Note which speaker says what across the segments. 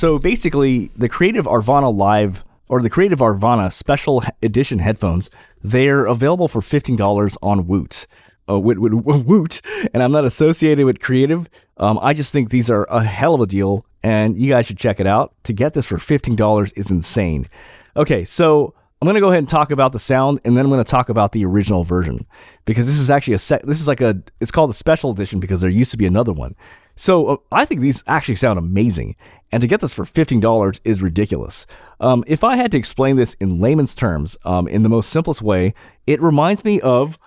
Speaker 1: So basically, the Creative Aurvana Live or the Creative Aurvana Special Edition headphones, they're available for $15 on Woot. Woot, and I'm not associated with Creative. I just think these are a hell of a deal, and you guys should check it out. To get this for $15 is insane. Okay, so I'm going to go ahead and talk about the sound, and then I'm going to talk about the original version, because this is actually it's called a special edition because there used to be another one. So I think these actually sound amazing, and to get this for $15 is ridiculous. If I had to explain this in layman's terms, in the most simplest way, it reminds me of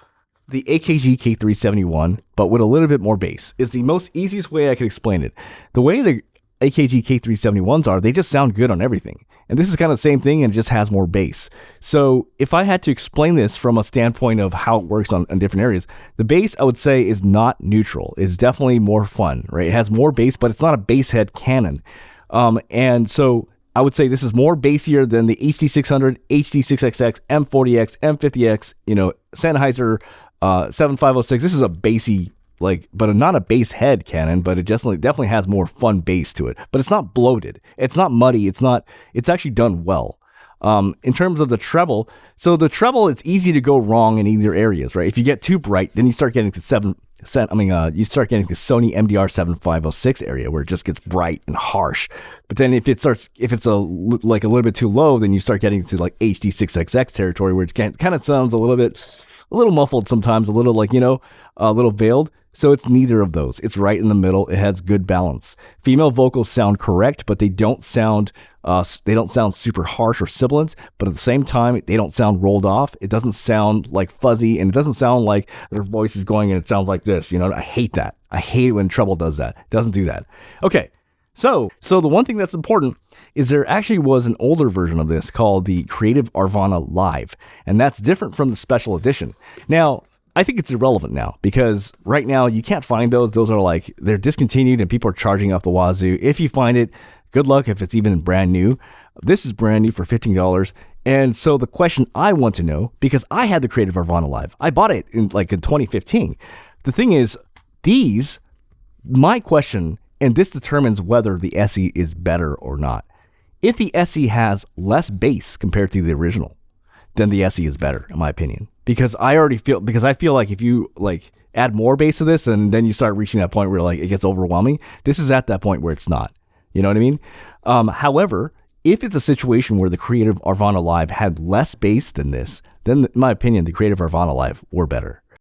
Speaker 1: the AKG K371, but with a little bit more bass. Is the most easiest way I could explain it. The way the AKG K371s are, they just sound good on everything. And this is kind of the same thing, and it just has more bass. So if I had to explain this from a standpoint of how it works on different areas, the bass, I would say, is not neutral. It's definitely more fun, right? It has more bass, but it's not a bass head cannon. And so I would say this is more bassier than the HD600, HD6XX, M40X, M50X, Sennheiser 7506. This is a bassy, but not a bass head cannon, but it definitely has more fun bass to it. But it's not bloated. It's not muddy. It's actually done well. In terms of the treble, so the treble, it's easy to go wrong in either areas, right? If you get too bright, then you start getting to you start getting the Sony MDR 7506 area where it just gets bright and harsh. But then if it's a little bit too low, then you start getting to like HD6XX territory where it kind of sounds a little muffled sometimes, a little a little veiled. So it's neither of those. It's right in the middle. It has good balance. Female vocals sound correct, but they don't sound super harsh or sibilant. But at the same time, they don't sound rolled off. It doesn't sound like fuzzy, and it doesn't sound like their voice is going and it sounds like this. I hate that. I hate it when treble does that. It doesn't do that. Okay. So the one thing that's important is there actually was an older version of this called the Creative Aurvana Live, and that's different from the special edition. Now, I think it's irrelevant now because right now you can't find those. Those are they're discontinued and people are charging up the wazoo. If you find it, good luck if it's even brand new. This is brand new for $15. And so the question I want to know, because I had the Creative Aurvana Live, I bought it in 2015. The thing is, my question, and this determines whether the SE is better or not. If the SE has less bass compared to the original, then the SE is better, in my opinion. Because I feel like if you add more bass to this, and then you start reaching that point where it gets overwhelming, this is at that point where it's not. You know what I mean? However, if it's a situation where the Creative Aurvana Live had less bass than this, then in my opinion, the Creative Aurvana Live were better.